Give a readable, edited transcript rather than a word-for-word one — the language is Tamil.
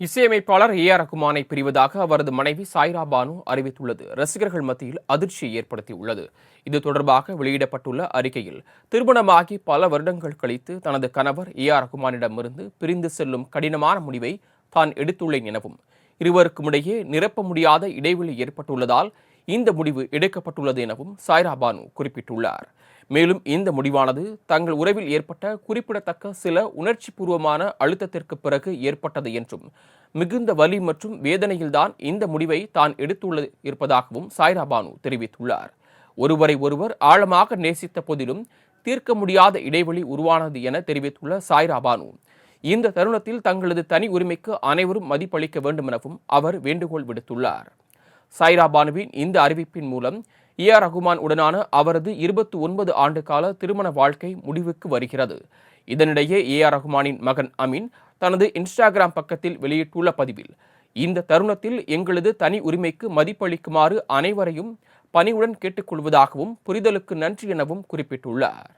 இசையமைப்பாளர் ஏ.ஆர். ரகுமானை பிரிவதாக அவரது மனைவி சாய்ரா பானு அறிவித்துள்ளது ரசிகர்கள் மத்தியில் அதிர்ச்சியை ஏற்படுத்தியுள்ளது. இது தொடர்பாக வெளியிடப்பட்டுள்ள அறிக்கையில், திருமணமாகி பல வருடங்கள் கழித்து தனது கணவர் ஏ.ஆர். ரகுமானிடமிருந்து பிரிந்து செல்லும் கடினமான முடிவை தான் எடுத்துள்ளேன் எனவும், இருவருக்கும் இடையே நிரப்ப முடியாத இடைவெளி ஏற்பட்டுள்ளதால் இந்த முடிவு எடுக்கப்பட்டுள்ளது எனவும் சாய்ரா பானு குறிப்பிட்டுள்ளார். மேலும் இந்த முடிவானது தங்கள் உறவில் ஏற்பட்ட குறிப்பிடத்தக்க சில உணர்ச்சிபூர்வமான அழுத்தத்திற்கு பிறகு ஏற்பட்டது என்றும், மிகுந்த வலி மற்றும் வேதனையில்தான் இந்த முடிவை தான் எடுத்துள்ளது இருப்பதாகவும் சாய்ரா பானு தெரிவித்துள்ளார். ஒருவரை ஒருவர் ஆழமாக நேசித்த போதிலும் தீர்க்க முடியாத இடைவெளி உருவானது என தெரிவித்துள்ள சாய்ரா பானு, இந்த தருணத்தில் தங்களது தனி உரிமைக்கு அனைவரும் மதிப்பளிக்க வேண்டும் எனவும் அவர் வேண்டுகோள் விடுத்துள்ளார். சாய்ரா பானுவின் இந்த அறிவிப்பின் மூலம் ஏ.ஆர். ரகுமான் உடனான அவரது 29 ஆண்டு கால திருமண வாழ்க்கை முடிவுக்கு வருகிறது. இதனிடையே ஏ.ஆர். ரகுமானின் மகன் அமீன் தனது இன்ஸ்டாகிராம் பக்கத்தில் வெளியிட்டுள்ள பதிவில், இந்த தருணத்தில் எங்களது தனி உரிமைக்கு மதிப்பளிக்குமாறு அனைவரையும் பணிவுடன் கேட்டுக்கொள்வதாகவும் புரிதலுக்கு நன்றி எனவும் குறிப்பிட்டுள்ளார்.